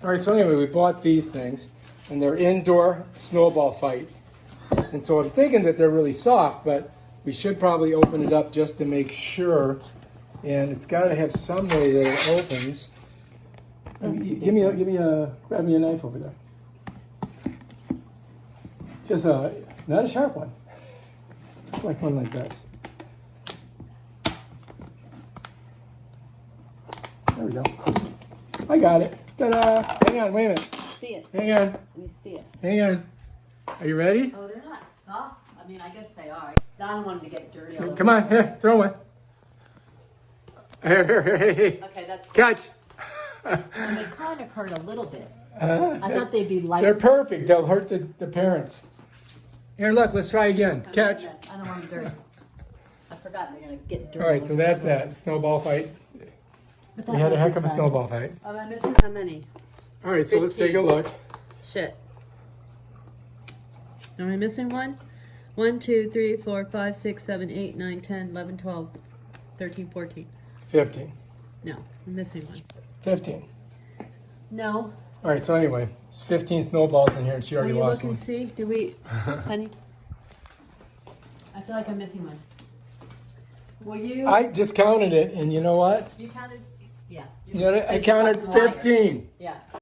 All right, so anyway, we bought these things, and they're indoor snowball fight. And so I'm thinking that they're really soft, but we should probably open it up just to make sure. And it's got to have some way that it opens. Grab me a knife over there. Just not a sharp one, like one like this. There we go. I got it. Ta-da! Hang on, wait a minute. See it. Hang on. Let me see it. Hang on. Are you ready? Oh, they're not soft. I mean, I guess they are. Don wanted to get dirty. So, come on, here, throw one. Here, hey. Okay, that's cool. Catch. And they kind of hurt a little bit. I thought they'd be light. They're perfect. They'll hurt the parents. Here, look, let's try again. Oh, Catch. goodness, I don't want them dirty. I forgot they're going to get dirty. All right, so that's that. Snowball fight. We had a heck of a snowball fight. Am I missing how many? All right, so let's take a look. Shit. Am I missing one? 1, 2, 3, 4, 5, 6, 7, 8, 9, 10, 11, 12, 13, 14. 15. No, I'm missing one. 15. No. All right, so anyway, it's 15 snowballs in here, and she already Will you lost look one. and see? Do we, honey? I feel like I'm missing one. Will you? I just counted it, and you know what? You counted? Yeah. You know what? I It's a counted fucking liar. 15. Yeah.